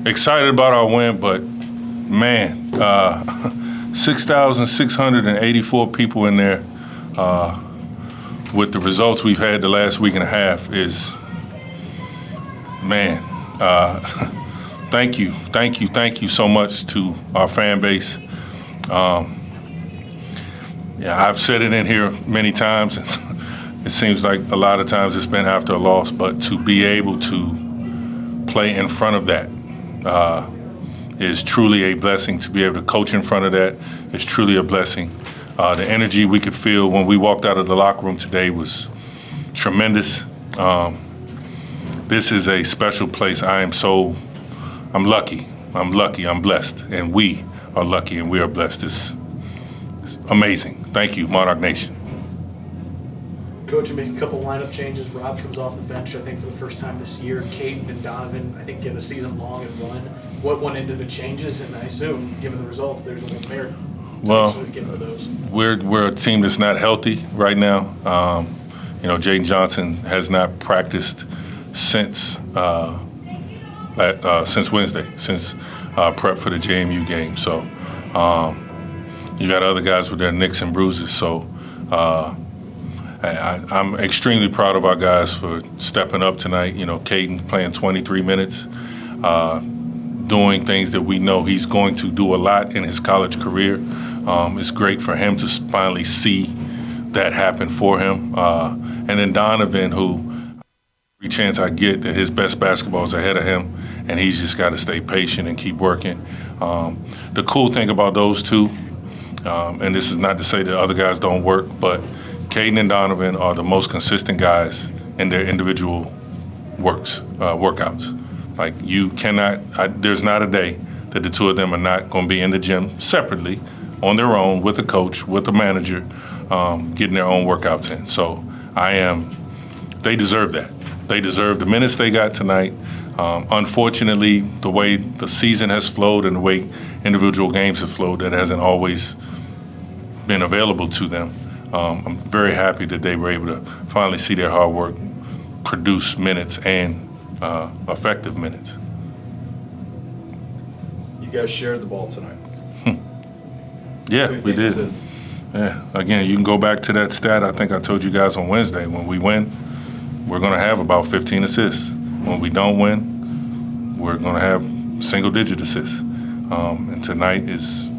Excited about our win, but man, 6,684 people in there with the results we've had the last week and a half is, man, thank you so much to our fan base. I've said it in here many times. It seems like a lot of times it's been after a loss, but to be able to play in front of that is truly a blessing. To be able to coach in front of that is truly a blessing. The energy we could feel when we walked out of the locker room today was tremendous. This is a special place. I'm lucky, I'm blessed, and we are lucky and we are blessed. It's amazing. Thank you, Monarch Nation. Coach, you make a couple lineup changes. Rob comes off the bench, I think, for the first time this year. Caden and Donovan, I think, get a season-long and run. What went into the changes? And I assume, given the results, there's a little merit to get into those. We're a team that's not healthy right now. Jaden Johnson has not practiced since Wednesday, since prep for the JMU game. So you got other guys with their nicks and bruises. So I'm extremely proud of our guys for stepping up tonight. Caden playing 23 minutes, doing things that we know he's going to do a lot in his college career. It's great for him to finally see that happen for him. And then Donovan, who every chance I get that his best basketball is ahead of him, and he's just got to stay patient and keep working. The cool thing about those two, and this is not to say that other guys don't work, but Caden and Donovan are the most consistent guys in their individual workouts. Like you cannot, there's not a day that the two of them are not going to be in the gym separately, on their own, with a coach, with a manager, getting their own workouts in. So they deserve that. They deserve the minutes they got tonight. Unfortunately, the way the season has flowed and the way individual games have flowed, that hasn't always been available to them. I'm very happy that they were able to finally see their hard work produce minutes and effective minutes. You guys shared the ball tonight. Yeah, we did. Assists. Yeah, again, you can go back to that stat I think I told you guys on Wednesday. When we win, we're going to have about 15 assists. When we don't win, we're going to have single-digit assists. And tonight is,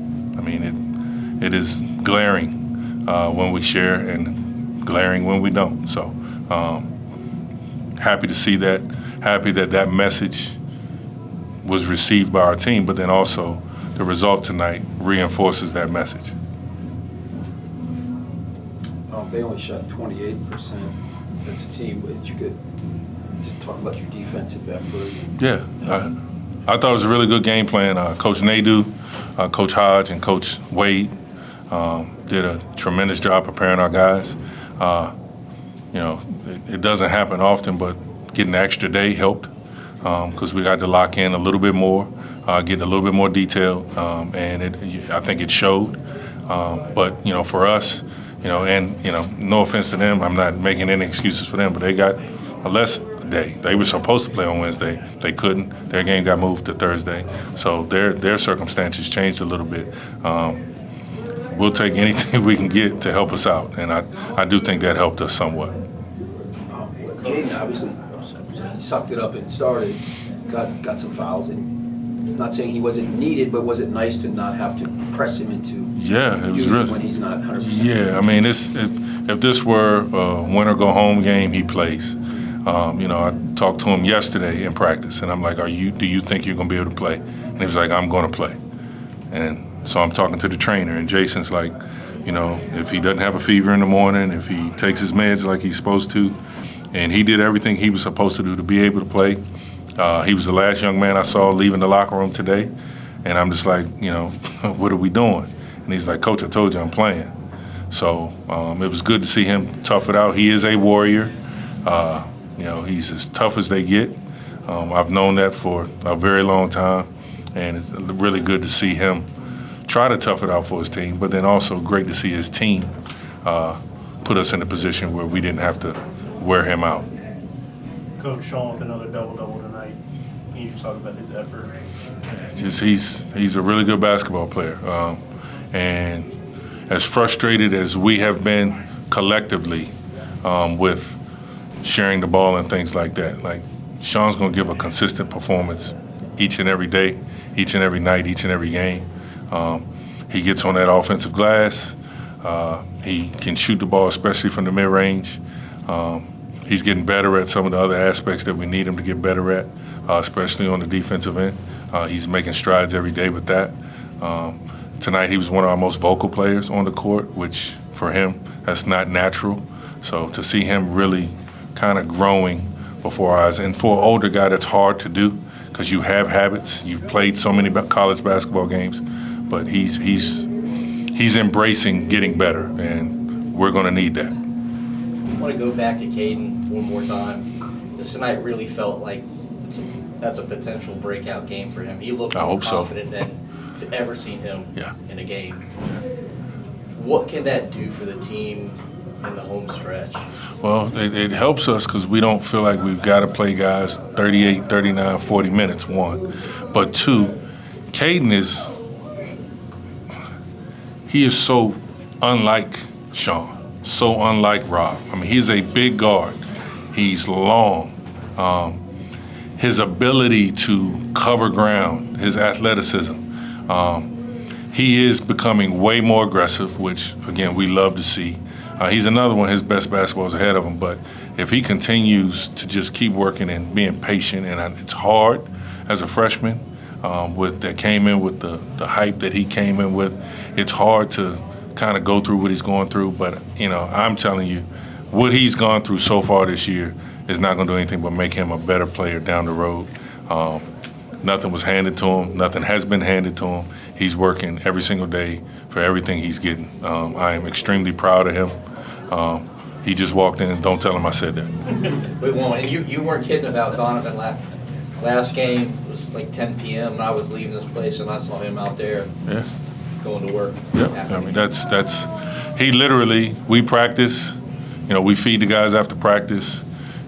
it is glaring when we share and glaring when we don't. So happy to see that, happy that message was received by our team, but then also the result tonight reinforces that message. They only shot 28% as a team, but you could just talk about your defensive effort. Yeah, I thought it was a really good game plan. Coach Nadeau, Coach Hodge, and Coach Wade did a tremendous job preparing our guys. It doesn't happen often, but getting the extra day helped because we got to lock in a little bit more, getting a little bit more detail, and I think it showed. But for us, no offense to them, I'm not making any excuses for them, but they got a less day. They were supposed to play on Wednesday. They couldn't. Their game got moved to Thursday. So their circumstances changed a little bit. We'll take anything we can get to help us out, and I do think that helped us somewhat. Jaden obviously he sucked it up and started, got some fouls, and not saying he wasn't needed, but was it nice to not have to press him into it was really when he's not 100%? Yeah, if this were a win or go home game, he plays. I talked to him yesterday in practice, and I'm like, do you think you're going to be able to play? And he was like, I'm going to play. And so I'm talking to the trainer, and Jason's like, if he doesn't have a fever in the morning, if he takes his meds like he's supposed to, and he did everything he was supposed to do to be able to play. He was the last young man I saw leaving the locker room today, and I'm just like, what are we doing? And he's like, Coach, I told you I'm playing. So it was good to see him tough it out. He is a warrior. He's as tough as they get. I've known that for a very long time, and it's really good to see him try to tough it out for his team, but then also great to see his team put us in a position where we didn't have to wear him out. Coach Sean with another double-double tonight. Can you just talk about his effort? It's just he's a really good basketball player, and as frustrated as we have been collectively with sharing the ball and things like that, like Sean's going to give a consistent performance each and every day, each and every night, each and every game. He gets on that offensive glass. He can shoot the ball, especially from the mid-range. He's getting better at some of the other aspects that we need him to get better at, especially on the defensive end. He's making strides every day with that. Tonight he was one of our most vocal players on the court, which for him, that's not natural. So to see him really kind of growing before our eyes, and for an older guy, that's hard to do because you have habits. You've played so many college basketball games, but he's embracing getting better, and we're going to need that. I want to go back to Caden one more time. This tonight really felt like that's a potential breakout game for him. He looked I more hope so. confident than I've ever seen him Yeah. in a game. What can that do for the team in the home stretch? Well, it helps us because we don't feel like we've got to play guys 38, 39, 40 minutes, one. But two, Caden he is so unlike Sean, so unlike Rob. I mean, he's a big guard. He's long. His ability to cover ground, his athleticism, he is becoming way more aggressive, which, again, we love to see. He's another one, his best basketball is ahead of him, but if he continues to just keep working and being patient, and it's hard as a freshman that came in with the hype that he came in with, it's hard to kind of go through what he's going through, but, I'm telling you, what he's gone through so far this year is not going to do anything but make him a better player down the road. Nothing was handed to him. Nothing has been handed to him. He's working every single day for everything he's getting. I am extremely proud of him. He just walked in, and don't tell him I said that. We won't. And you weren't kidding about Donovan last game. It was like 10 p.m. and I was leaving this place and I saw him out there Yeah. going to work. Yeah, I mean, that's he literally, we practice, we feed the guys after practice.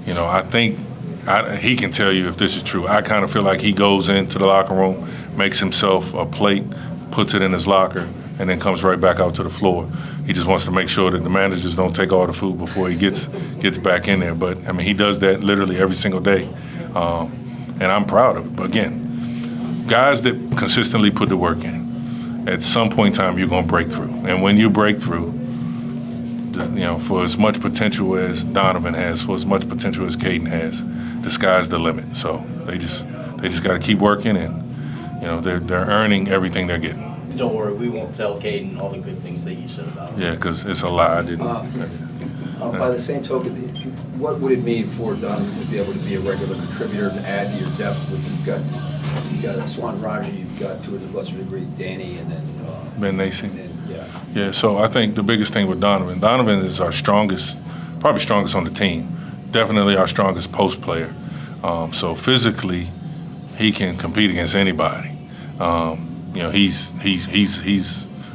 I think he can tell you if this is true. I kind of feel like he goes into the locker room, makes himself a plate, puts it in his locker, and then comes right back out to the floor. He just wants to make sure that the managers don't take all the food before he gets back in there. But, I mean, he does that literally every single day, and I'm proud of it. But, again, guys that consistently put the work in, at some point in time you're going to break through. And when you break through, for as much potential as Donovan has, for as much potential as Caden has, the sky's the limit. So they just got to keep working, and they're earning everything they're getting. Don't worry, we won't tell Caden all the good things that you said about him. Yeah, because it's a lie. I didn't. By the same token, what would it mean for Donovan to be able to be a regular contributor to add to your depth? You've got Swan Roger, you've got, to a lesser degree, Danny, and then Ben Nacy. Yeah. Yeah, so I think the biggest thing with Donovan is our strongest, probably strongest on the team. Definitely our strongest post player. So physically, he can compete against anybody. He's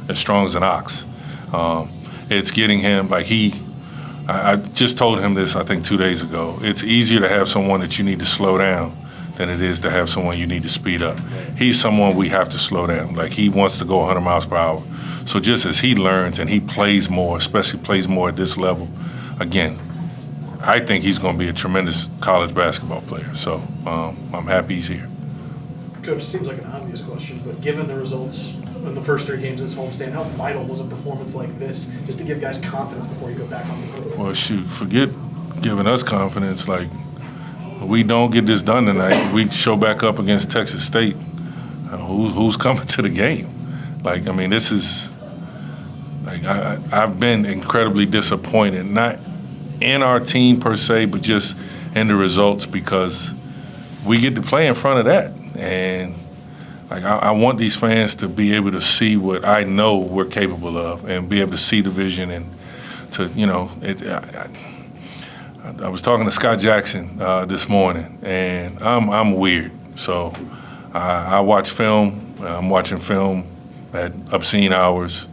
as strong as an ox. It's getting him I just told him this I think 2 days ago. It's easier to have someone that you need to slow down than it is to have someone you need to speed up. He's someone we have to slow down. Like, he wants to go 100 miles per hour. So just as he learns and he plays more, especially plays more at this level, again, I think he's going to be a tremendous college basketball player. So I'm happy he's here. Coach, it seems like an obvious question, but given the results in the first 3 games this homestand, how vital was a performance like this just to give guys confidence before you go back on the court? Well, shoot, forget giving us confidence. Like, we don't get this done tonight, we show back up against Texas State. Who's coming to the game? Like, I mean, this is, like, I've been incredibly disappointed, not in our team per se, but just in the results, because we get to play in front of that. And, like, I want these fans to be able to see what I know we're capable of and be able to see the vision and to, I was talking to Scott Jackson this morning, and I'm weird. So I watch film. I'm watching film at obscene hours,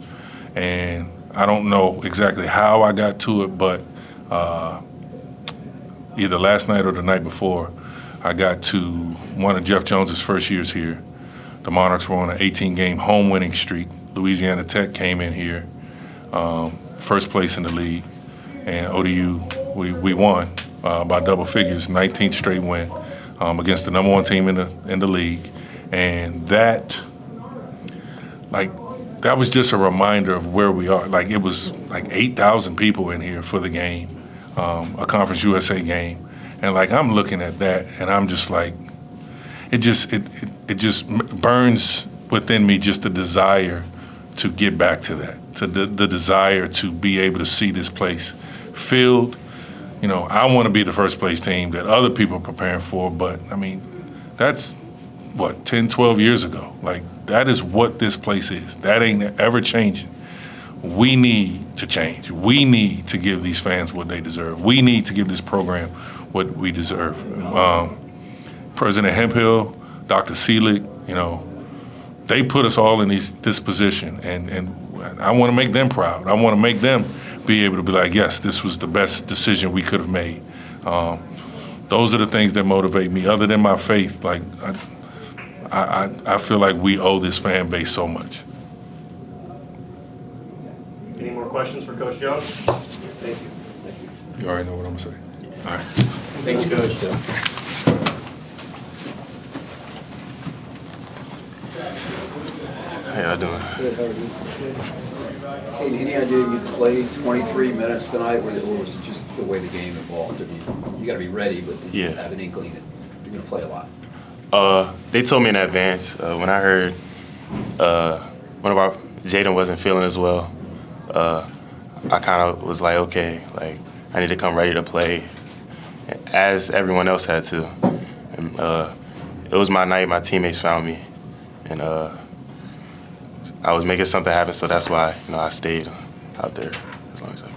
and I don't know exactly how I got to it, but either last night or the night before, I got to one of Jeff Jones's first years here. The Monarchs were on an 18-game home winning streak. Louisiana Tech came in here, first place in the league, and ODU, we won by double figures, 19th straight win against the number one team in the league, and that was just a reminder of where we are. Like, it was like 8,000 people in here for the game, a Conference USA game. And like, I'm looking at that and I'm just like, it just burns within me just the desire to get back to that, to the desire to be able to see this place filled. You know, I want to be the first place team that other people are preparing for, but I mean, that's what, 10, 12 years ago. Like, that is what this place is. That ain't ever changing. We need to change. We need to give these fans what they deserve. We need to give this program what we deserve. President Hemphill, Dr. Selig, you know, they put us all in this position, and I want to make them proud. I want to make them be able to be like, yes, this was the best decision we could have made. Those are the things that motivate me. Other than my faith, like, I feel like we owe this fan base so much. Any more questions for Coach Jones? Thank you. You already know what I'm saying. All right. Thanks, Coach. How y'all doing? Good, how are you? Hey, any idea you'd play 23 minutes tonight, or was it just the way the game evolved? I mean, you got to be ready, but did you have an inkling that you're going to play a lot? They told me in advance. When I heard one of our Jaden wasn't feeling as well, I kind of was like, okay, like, I need to come ready to play, as everyone else had to. And it was my night. My teammates found me, and I was making something happen. So that's why, you know, I stayed out there as long as I could.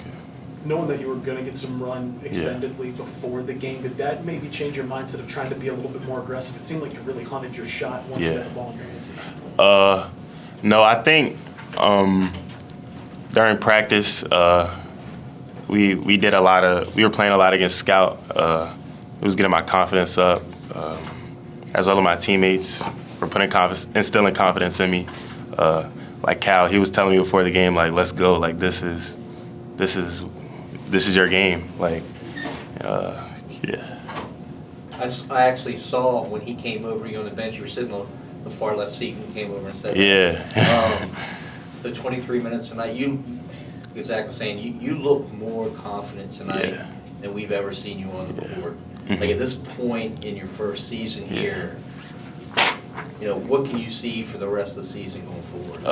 Knowing that you were going to get some run extendedly before the game, did that maybe change your mindset of trying to be a little bit more aggressive? It seemed like you really hunted your shot once you got the ball in your hands. No, I think during practice, we were playing a lot against Scout. It was getting my confidence up. As all of my teammates were instilling confidence in me. Like Cal, he was telling me before the game, like, let's go. Like, this is your game. Like, yeah. I actually saw when he came over, you on the bench, you were sitting on the far left seat and he came over and said, yeah. The 23 minutes tonight, Zach was saying, you look more confident tonight than we've ever seen you on the court. Like, at this point in your first season here, you know, what can you see for the rest of the season going forward?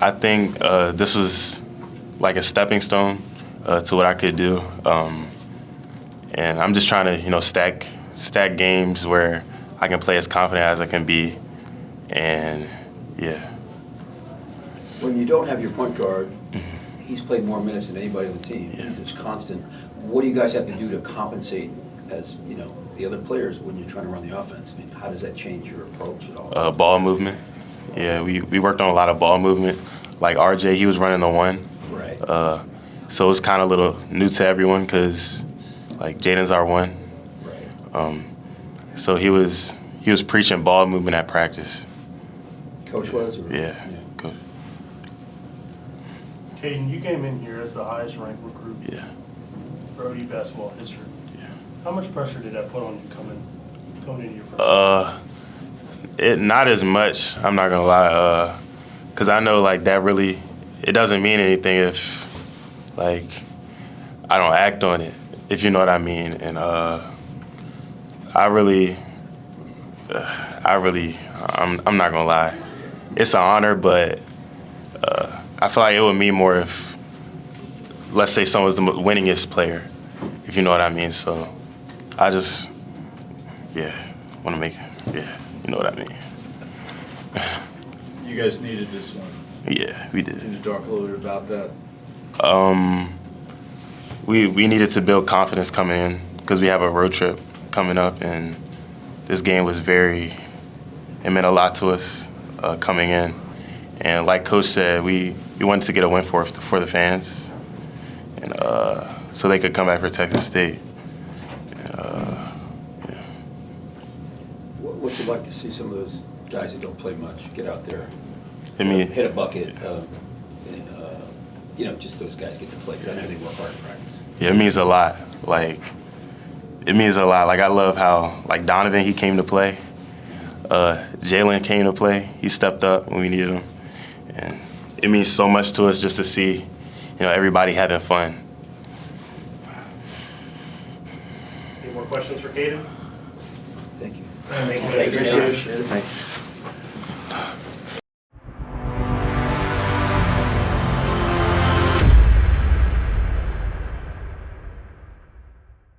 I think this was like a stepping stone to what I could do. And I'm just trying to, you know, stack games where I can play as confident as I can be. And, yeah. When you don't have your point guard, he's played more minutes than anybody on the team. Yeah. He's this constant. What do you guys have to do to compensate as, you know, the other players when you're trying to run the offense? I mean, how does that change your approach at all? Ball movement. Yeah, we worked on a lot of ball movement. Like RJ, he was running the one. Right. So it was kind of a little new to everyone because, like, Jaden's our one. Right. So he was preaching ball movement at practice. Coach was? Or, Yeah. Coach. Caden, you came in here as the highest ranked recruit Yeah. for ODU basketball history. Yeah. How much pressure did that put on you coming into your first season? Not as much, I'm not gonna lie, because I know, like, that really, it doesn't mean anything if, like, I don't act on it, if you know what I mean. And I'm not gonna lie, it's an honor, but I feel like it would mean more if, let's say, someone was the winningest player, if you know what I mean. So I just, want to make it, you know what I mean. You guys needed this one. Yeah, we did. Can you talk a little bit about that? We needed to build confidence coming in because we have a road trip coming up, and this game was it meant a lot to us coming in. And like Coach said, we wanted to get a win for the fans, and so they could come back for Texas State. What's it like to see some of those guys that don't play much get out there, I mean, hit a bucket, just those guys get to play, because I know they work hard in practice. yeah, it means a lot. Like, it means a lot. Like, I love how, like, Donovan, he came to play. Jalen came to play. He stepped up when we needed him. And it means so much to us just to see, everybody having fun. Any more questions for Caden? Thank you. Thank you. Thanks, Appreciate it. man. Thank you.